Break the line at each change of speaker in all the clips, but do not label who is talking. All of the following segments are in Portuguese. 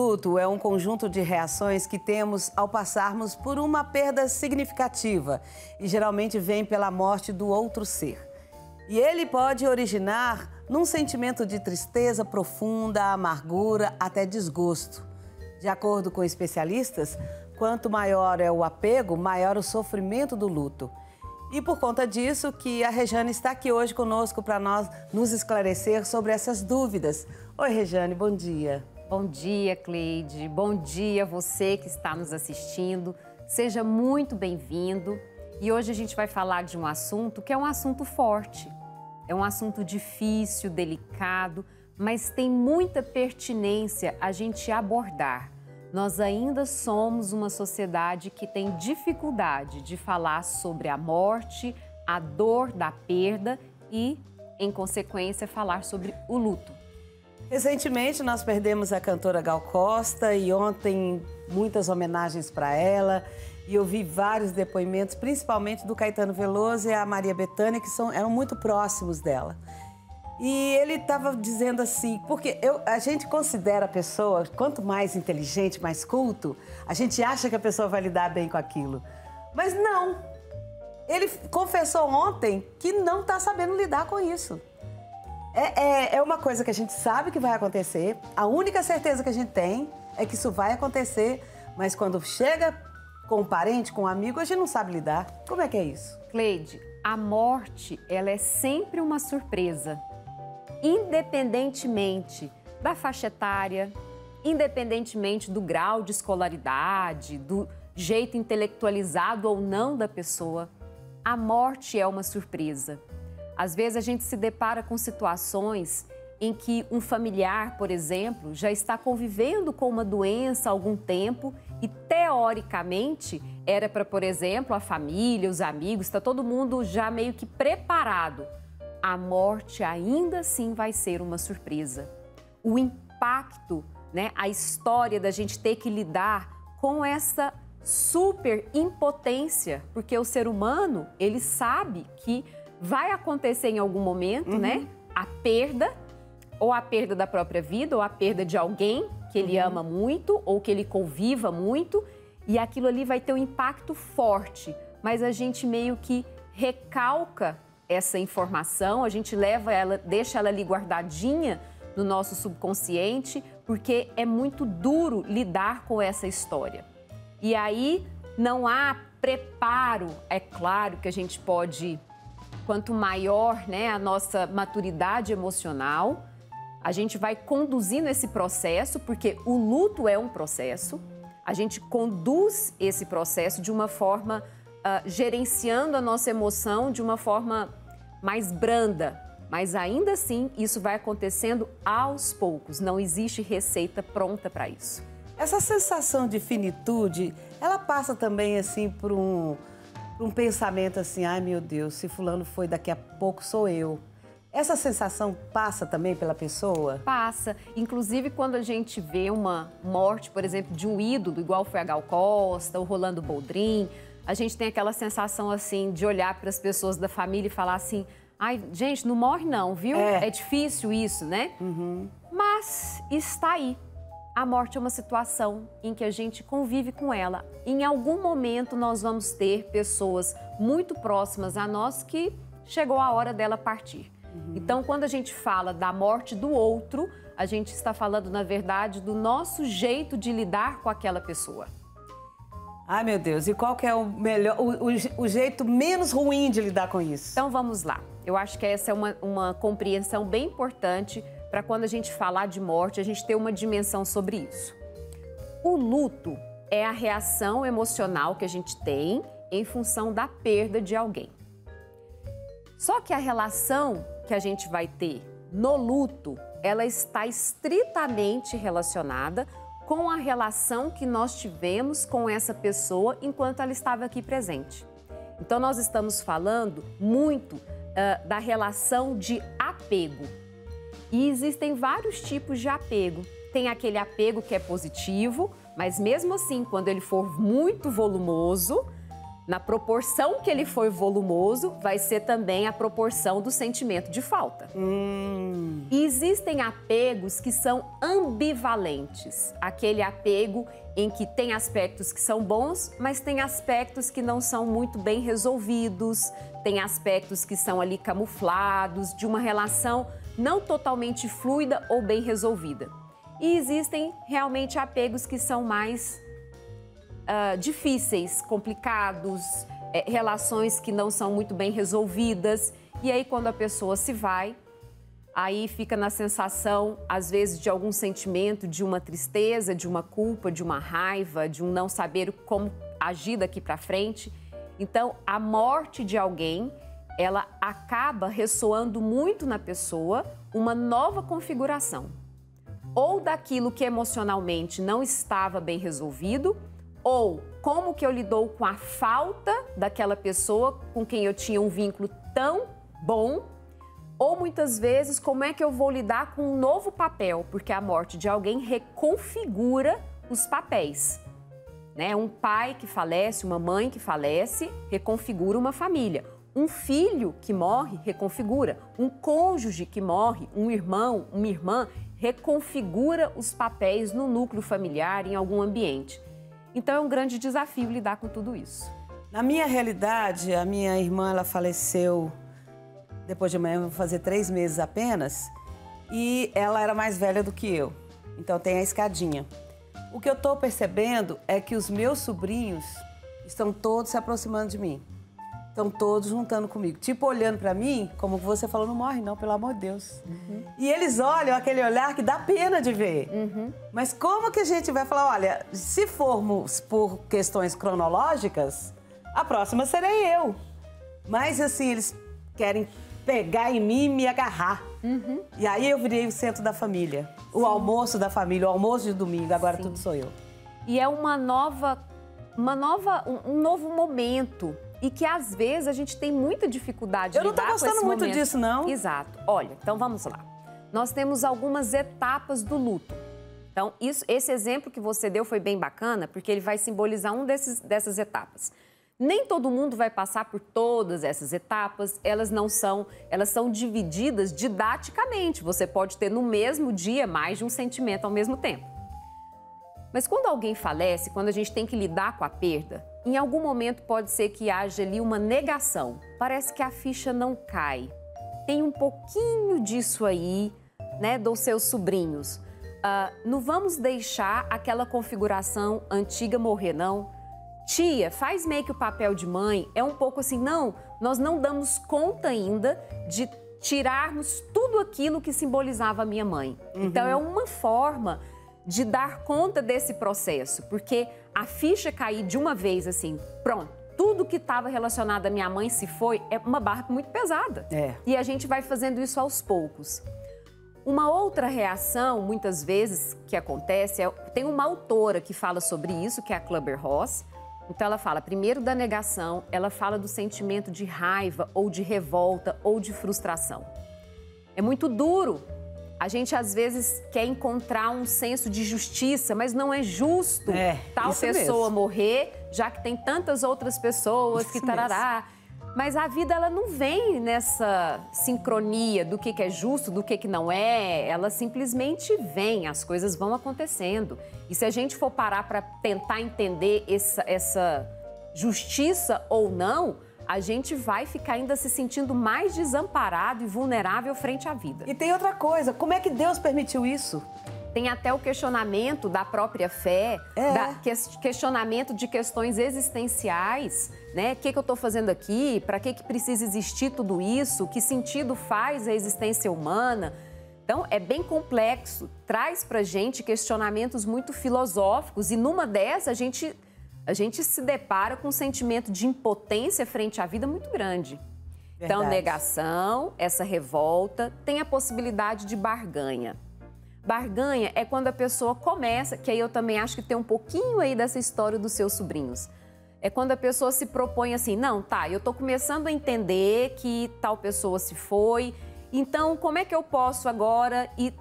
luto é um conjunto de reações que temos ao passarmos por uma perda significativa e geralmente vem pela morte do outro ser. E ele pode originar num sentimento de tristeza profunda, amargura, até desgosto. De acordo com especialistas, quanto maior é o apego, maior o sofrimento do luto. E por conta disso que a Rejane está aqui hoje conosco para nós nos esclarecer sobre essas dúvidas. Oi, Rejane, bom dia.
Bom dia, Cleide. Bom dia a você que está nos assistindo. Seja muito bem-vindo. E hoje a gente vai falar de um assunto que é um assunto forte. É um assunto difícil, delicado, mas tem muita pertinência a gente abordar. Nós ainda somos uma sociedade que tem dificuldade de falar sobre a morte, a dor da perda e, em consequência, falar sobre o luto.
Recentemente nós perdemos a cantora Gal Costa e ontem muitas homenagens para ela. E eu vi vários depoimentos, principalmente do Caetano Veloso e a Maria Bethânia, que eram muito próximos dela. E ele estava dizendo assim, porque a gente considera a pessoa, quanto mais inteligente, mais culto, a gente acha que a pessoa vai lidar bem com aquilo. Mas não. Ele confessou ontem que não está sabendo lidar com isso. É uma coisa que a gente sabe que vai acontecer, a única certeza que a gente tem é que isso vai acontecer, mas quando chega com um parente, com um amigo, a gente não sabe lidar. Como é que é isso?
Cleide, a morte, ela é sempre uma surpresa. Independentemente da faixa etária, independentemente do grau de escolaridade, do jeito intelectualizado ou não da pessoa, a morte é uma surpresa. Às vezes a gente se depara com situações em que um familiar, por exemplo, já está convivendo com uma doença há algum tempo e, teoricamente, era para, por exemplo, a família, os amigos, está todo mundo já meio que preparado. A morte ainda assim vai ser uma surpresa. O impacto, né, a história da gente ter que lidar com essa super impotência, porque o ser humano, ele sabe que vai acontecer em algum momento, né, a perda, ou a perda da própria vida, ou a perda de alguém que ele ama muito, ou que ele conviva muito, e aquilo ali vai ter um impacto forte, mas a gente meio que recalca essa informação, a gente leva ela, deixa ela ali guardadinha no nosso subconsciente, porque é muito duro lidar com essa história. E aí não há preparo, é claro que a gente pode, quanto maior, né, a nossa maturidade emocional, a gente vai conduzindo esse processo, porque o luto é um processo, a gente conduz esse processo de uma forma gerenciando a nossa emoção de uma forma mais branda, mas ainda assim isso vai acontecendo aos poucos, não existe receita pronta para isso.
Essa sensação de finitude, ela passa também assim por um pensamento assim, ai meu Deus, se fulano foi, daqui a pouco sou eu. Essa sensação passa também pela pessoa?
Passa. Inclusive, quando a gente vê uma morte, por exemplo, de um ídolo, igual foi a Gal Costa, o Rolando Boldrin, a gente tem aquela sensação, assim, de olhar para as pessoas da família e falar assim, ai, gente, não morre não, viu? É difícil isso, né? Mas está aí. A morte é uma situação em que a gente convive com ela. Em algum momento, nós vamos ter pessoas muito próximas a nós que chegou a hora dela partir. Então, quando a gente fala da morte do outro, a gente está falando, na verdade, do nosso jeito de lidar com aquela pessoa.
Ai, meu Deus, e qual que é o melhor, o jeito menos ruim de lidar com isso?
Então, vamos lá. Eu acho que essa é uma compreensão bem importante para quando a gente falar de morte, a gente ter uma dimensão sobre isso. O luto é a reação emocional que a gente tem em função da perda de alguém. Só que a relação que a gente vai ter no luto, ela está estritamente relacionada com a relação que nós tivemos com essa pessoa enquanto ela estava aqui presente. Então, nós estamos falando muito da relação de apego. E existem vários tipos de apego. Tem aquele apego que é positivo, mas mesmo assim, quando ele for muito volumoso, na proporção que ele foi volumoso, vai ser também a proporção do sentimento de falta. E existem apegos que são ambivalentes. Aquele apego em que tem aspectos que são bons, mas tem aspectos que não são muito bem resolvidos, tem aspectos que são ali camuflados, de uma relação não totalmente fluida ou bem resolvida. E existem realmente apegos que são mais difíceis, complicados, relações que não são muito bem resolvidas. E aí, quando a pessoa se vai, aí fica na sensação, às vezes, de algum sentimento, de uma tristeza, de uma culpa, de uma raiva, de um não saber como agir daqui para frente. Então, a morte de alguém, ela acaba ressoando muito na pessoa uma nova configuração. Ou daquilo que emocionalmente não estava bem resolvido, ou como que eu lido com a falta daquela pessoa com quem eu tinha um vínculo tão bom, ou muitas vezes como é que eu vou lidar com um novo papel, porque a morte de alguém reconfigura os papéis. Né? Um pai que falece, uma mãe que falece, reconfigura uma família. Um filho que morre, reconfigura. Um cônjuge que morre, um irmão, uma irmã, reconfigura os papéis no núcleo familiar, em algum ambiente. Então, é um grande desafio lidar com tudo isso.
Na minha realidade, a minha irmã, ela faleceu depois de amanhã, vou fazer 3 meses apenas, e ela era mais velha do que eu. Então, tem a escadinha. O que eu estou percebendo é que os meus sobrinhos estão todos se aproximando de mim. Estão todos juntando comigo. Tipo, olhando para mim, como você falou, não morre não, pelo amor de Deus. E eles olham aquele olhar que dá pena de ver. Mas como que a gente vai falar, olha, se formos por questões cronológicas, a próxima serei eu. Mas assim, eles querem pegar em mim e me agarrar. E aí eu virei o centro da família. O almoço da família, o almoço de domingo, agora tudo sou eu.
E é um novo momento. E que, às vezes, a gente tem muita dificuldade de lidar com esse momento. Eu não tô gostando muito disso, não. Exato. Olha, então vamos lá. Nós temos algumas etapas do luto. Então, esse exemplo que você deu foi bem bacana, porque ele vai simbolizar dessas etapas. Nem todo mundo vai passar por todas essas etapas, elas são divididas didaticamente. Você pode ter no mesmo dia mais de um sentimento ao mesmo tempo. Mas quando alguém falece, quando a gente tem que lidar com a perda, em algum momento pode ser que haja ali uma negação. Parece que a ficha não cai. Tem um pouquinho disso aí, né, dos seus sobrinhos. Não vamos deixar aquela configuração antiga morrer, não. Tia, faz meio que o papel de mãe. É um pouco assim, não, nós não damos conta ainda de tirarmos tudo aquilo que simbolizava a minha mãe. Então, é uma forma de dar conta desse processo, porque a ficha cair de uma vez assim, pronto, tudo que estava relacionado à minha mãe se foi, é uma barra muito pesada. E a gente vai fazendo isso aos poucos. Uma outra reação, muitas vezes, que acontece, tem uma autora que fala sobre isso, que é a Kübler-Ross. Então ela fala primeiro da negação, ela fala do sentimento de raiva ou de revolta ou de frustração. É muito duro. A gente, às vezes, quer encontrar um senso de justiça, mas não é justo tal pessoa morrer, já que tem tantas outras pessoas que tarará. Mas a vida, ela não vem nessa sincronia do que é justo, do que não é. Ela simplesmente vem, as coisas vão acontecendo. E se a gente for parar para tentar entender essa justiça ou não, a gente vai ficar ainda se sentindo mais desamparado e vulnerável frente à vida.
E tem outra coisa, como é que Deus permitiu isso?
Tem até o questionamento da própria fé, questionamento de questões existenciais, né? O que eu estou fazendo aqui? Para que precisa existir tudo isso? Que sentido faz a existência humana? Então, é bem complexo, traz pra gente questionamentos muito filosóficos e numa dessas a gente se depara com um sentimento de impotência frente à vida muito grande. Verdade. Então, negação, essa revolta, tem a possibilidade de barganha. Barganha é quando a pessoa começa, que aí eu também acho que tem um pouquinho aí dessa história dos seus sobrinhos. É quando a pessoa se propõe assim, não, tá, eu tô começando a entender que tal pessoa se foi, então como é que eu posso agora ir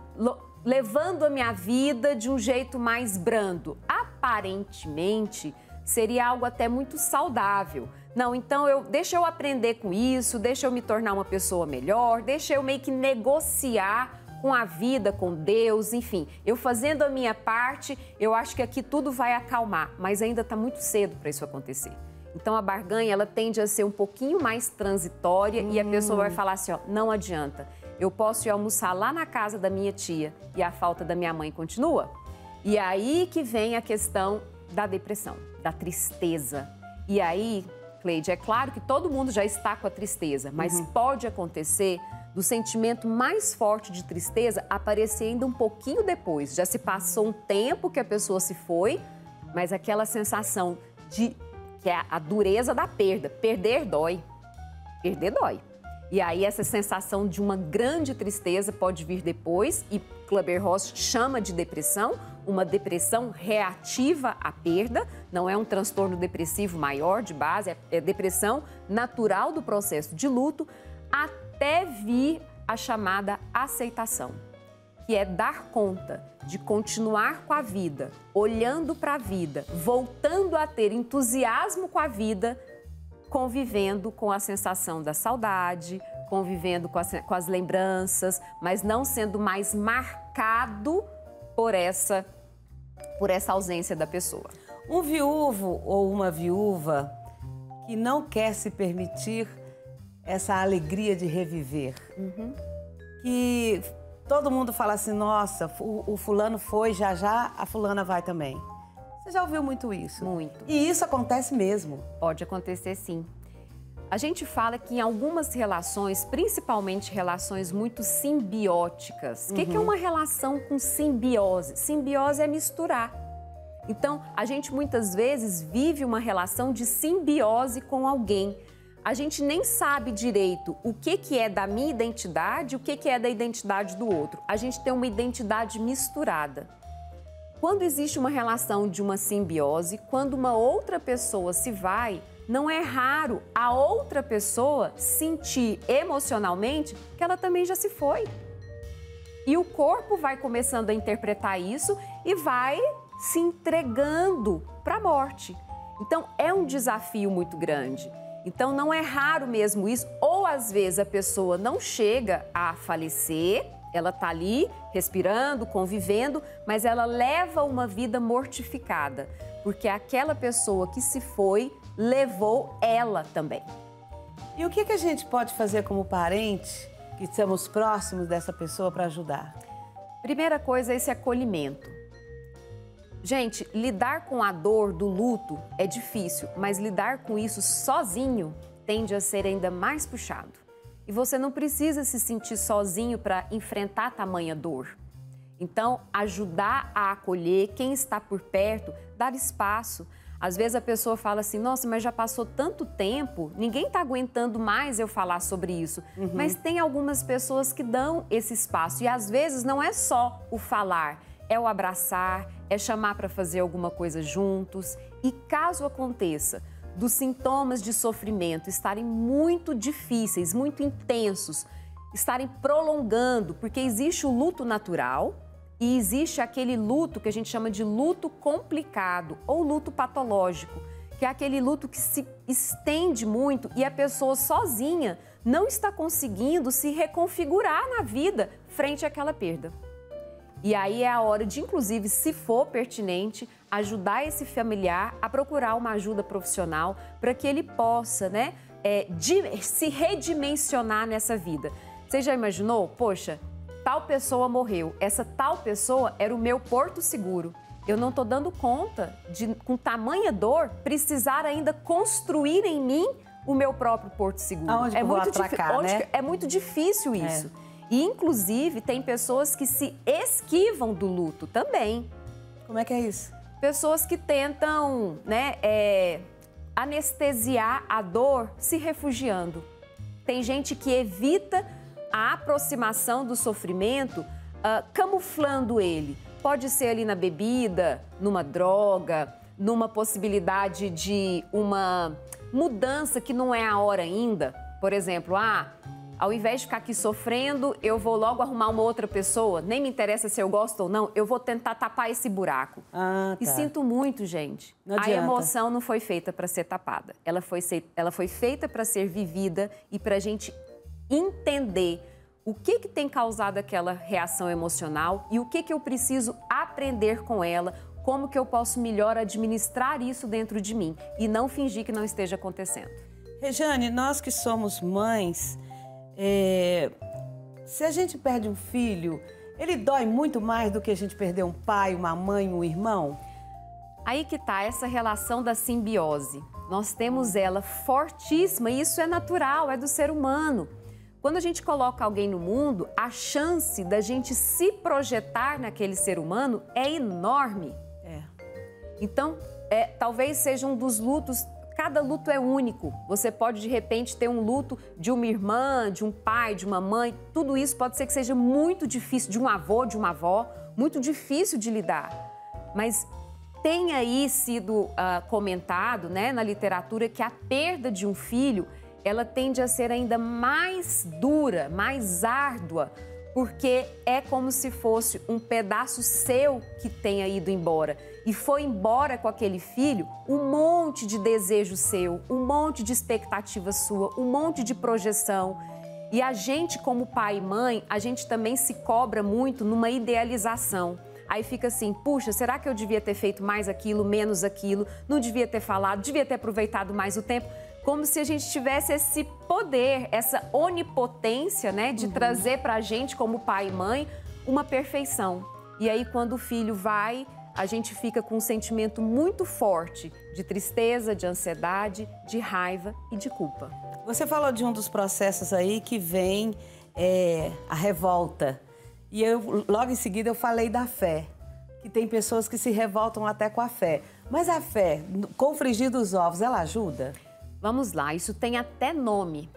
levando a minha vida de um jeito mais brando? Aparentemente, seria algo até muito saudável. Não, então deixa eu aprender com isso, deixa eu me tornar uma pessoa melhor, deixa eu meio que negociar com a vida, com Deus, enfim. Eu fazendo a minha parte, eu acho que aqui tudo vai acalmar, mas ainda está muito cedo para isso acontecer. Então a barganha, ela tende a ser um pouquinho mais transitória e a pessoa vai falar assim, ó, não adianta. Eu posso ir almoçar lá na casa da minha tia e a falta da minha mãe continua? E aí que vem a questão da depressão, da tristeza. E aí, Cleide, é claro que todo mundo já está com a tristeza, mas pode acontecer do sentimento mais forte de tristeza aparecer ainda um pouquinho depois. Já se passou um tempo que a pessoa se foi, mas aquela sensação de que é a dureza da perda. Perder dói. Perder dói. E aí essa sensação de uma grande tristeza pode vir depois e Kübler-Ross chama de depressão, uma depressão reativa à perda, não é um transtorno depressivo maior de base, é depressão natural do processo de luto, até vir a chamada aceitação, que é dar conta de continuar com a vida, olhando para a vida, voltando a ter entusiasmo com a vida, convivendo com a sensação da saudade, convivendo com as lembranças, mas não sendo mais marcado por essa ausência da pessoa.
Um viúvo ou uma viúva que não quer se permitir essa alegria de reviver, que todo mundo fala assim, nossa, o fulano foi, já já a fulana vai também. Você já ouviu muito isso?
Muito.
E isso acontece mesmo?
Pode acontecer, sim. A gente fala que em algumas relações, principalmente relações muito simbióticas, o que é uma relação com simbiose? Simbiose é misturar. Então, a gente muitas vezes vive uma relação de simbiose com alguém. A gente nem sabe direito o que é da minha identidade, o que é da identidade do outro. A gente tem uma identidade misturada. Quando existe uma relação de uma simbiose, quando uma outra pessoa se vai, não é raro a outra pessoa sentir emocionalmente que ela também já se foi. E o corpo vai começando a interpretar isso e vai se entregando para a morte. Então, é um desafio muito grande. Então, não é raro mesmo isso. Ou, às vezes, a pessoa não chega a falecer, ela está ali respirando, convivendo, mas ela leva uma vida mortificada, porque aquela pessoa que se foi levou ela também.
E o que a gente pode fazer como parente, que estamos próximos dessa pessoa, para ajudar?
Primeira coisa é esse acolhimento. Gente, lidar com a dor do luto é difícil, mas lidar com isso sozinho tende a ser ainda mais puxado. E você não precisa se sentir sozinho para enfrentar tamanha dor. Então, ajudar a acolher quem está por perto, dar espaço. Às vezes a pessoa fala assim, nossa, mas já passou tanto tempo, ninguém está aguentando mais eu falar sobre isso. Mas tem algumas pessoas que dão esse espaço e às vezes não é só o falar, é o abraçar, é chamar para fazer alguma coisa juntos. E caso aconteça dos sintomas de sofrimento estarem muito difíceis, muito intensos, estarem prolongando, porque existe o luto natural e existe aquele luto que a gente chama de luto complicado ou luto patológico, que é aquele luto que se estende muito e a pessoa sozinha não está conseguindo se reconfigurar na vida frente àquela perda. E aí é a hora de, inclusive, se for pertinente, ajudar esse familiar a procurar uma ajuda profissional para que ele possa, né, se redimensionar nessa vida. Você já imaginou? Poxa, tal pessoa morreu, essa tal pessoa era o meu porto seguro. Eu não estou dando conta de, com tamanha dor, precisar ainda construir em mim o meu próprio porto seguro.
Aonde eu vou atracar, né?
É muito difícil isso. E, inclusive, tem pessoas que se esquivam do luto também.
Como é que é isso?
Pessoas que tentam, né, anestesiar a dor se refugiando. Tem gente que evita a aproximação do sofrimento camuflando ele. Pode ser ali na bebida, numa droga, numa possibilidade de uma mudança que não é a hora ainda. Por exemplo, Ao invés de ficar aqui sofrendo, eu vou logo arrumar uma outra pessoa, nem me interessa se eu gosto ou não, eu vou tentar tapar esse buraco.
Ah, tá.
E sinto muito, gente. A emoção não foi feita para ser tapada. Ela foi feita para ser vivida e para a gente entender o que tem causado aquela reação emocional e o que eu preciso aprender com ela, como que eu posso melhor administrar isso dentro de mim e não fingir que não esteja acontecendo.
Rejane, nós que somos mães, se a gente perde um filho, ele dói muito mais do que a gente perder um pai, uma mãe, um irmão?
Aí que tá essa relação da simbiose. Nós temos ela fortíssima e isso é natural, é do ser humano. Quando a gente coloca alguém no mundo, a chance da gente se projetar naquele ser humano é enorme. Então, talvez seja um dos lutos, cada luto é único. Você pode, de repente, ter um luto de uma irmã, de um pai, de uma mãe. Tudo isso pode ser que seja muito difícil, de um avô, de uma avó, muito difícil de lidar. Mas tem aí sido comentado, né, na literatura que a perda de um filho, ela tende a ser ainda mais dura, mais árdua, porque é como se fosse um pedaço seu que tenha ido embora. E foi embora com aquele filho um monte de desejo seu, um monte de expectativa sua, um monte de projeção. E a gente, como pai e mãe, a gente também se cobra muito numa idealização. Aí fica assim, puxa, será que eu devia ter feito mais aquilo, menos aquilo? Não devia ter falado, devia ter aproveitado mais o tempo. Como se a gente tivesse esse poder, essa onipotência, né, de trazer pra gente, como pai e mãe, uma perfeição. E aí, quando o filho vai, a gente fica com um sentimento muito forte de tristeza, de ansiedade, de raiva e de culpa.
Você falou de um dos processos aí que vem a revolta. E logo em seguida eu falei da fé, que tem pessoas que se revoltam até com a fé. Mas a fé, com o frigir dos ovos, ela ajuda?
Vamos lá, isso tem até nome.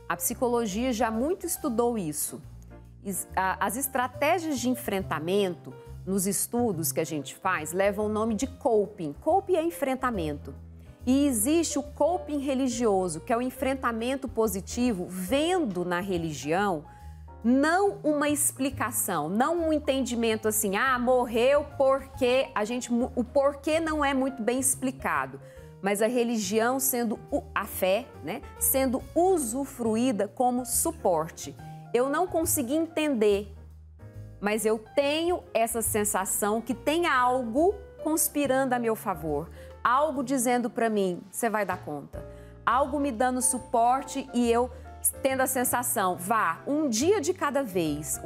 A psicologia já muito estudou isso. As estratégias de enfrentamento, nos estudos que a gente faz, levam o nome de coping. Coping é enfrentamento. E existe o coping religioso, que é o enfrentamento positivo, vendo na religião não uma explicação, não um entendimento assim, morreu porque o porquê não é muito bem explicado. Mas a religião sendo a fé, né, sendo usufruída como suporte. Eu não consegui entender, mas eu tenho essa sensação que tem algo conspirando a meu favor, algo dizendo para mim, você vai dar conta, algo me dando suporte e eu tendo a sensação, vá, um dia de cada vez,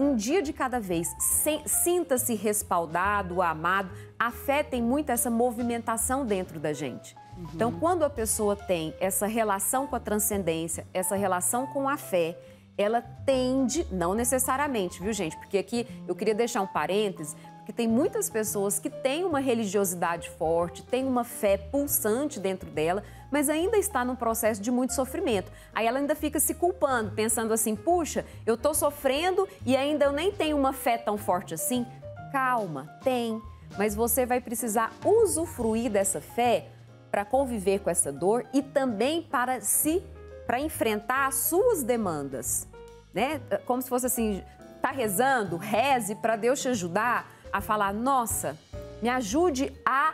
sinta-se respaldado, amado. A fé tem muito essa movimentação dentro da gente. Então, quando a pessoa tem essa relação com a transcendência, essa relação com a fé, ela tende, não necessariamente, viu, gente? Porque aqui eu queria deixar um parêntese, porque tem muitas pessoas que têm uma religiosidade forte, têm uma fé pulsante dentro dela, mas ainda está num processo de muito sofrimento. Aí ela ainda fica se culpando, pensando assim, puxa, eu estou sofrendo e ainda eu nem tenho uma fé tão forte assim. Calma, tem, mas você vai precisar usufruir dessa fé para conviver com essa dor e também para enfrentar as suas demandas, né? Como se fosse assim, tá rezando, reze para Deus te ajudar a falar, nossa, me ajude a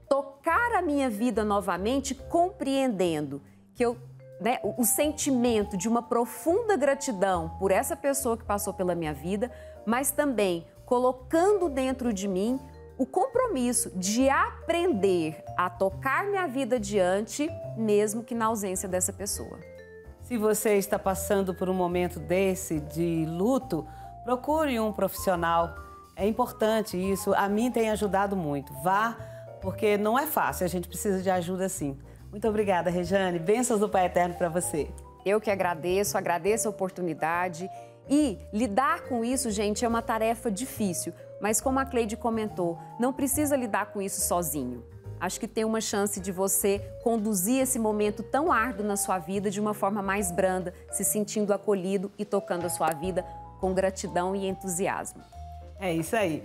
tocar a minha vida novamente, compreendendo que o sentimento de uma profunda gratidão por essa pessoa que passou pela minha vida, mas também colocando dentro de mim o compromisso de aprender a tocar minha vida adiante, mesmo que na ausência dessa pessoa.
Se você está passando por um momento desse de luto, procure um profissional. É importante isso. A mim tem ajudado muito. Vá, porque não é fácil. A gente precisa de ajuda sim. Muito obrigada, Rejane. Bênçãos do Pai Eterno para você.
Eu que agradeço a oportunidade. E lidar com isso, gente, é uma tarefa difícil. Mas como a Cleide comentou, não precisa lidar com isso sozinho. Acho que tem uma chance de você conduzir esse momento tão árduo na sua vida de uma forma mais branda, se sentindo acolhido e tocando a sua vida com gratidão e entusiasmo.
É isso aí.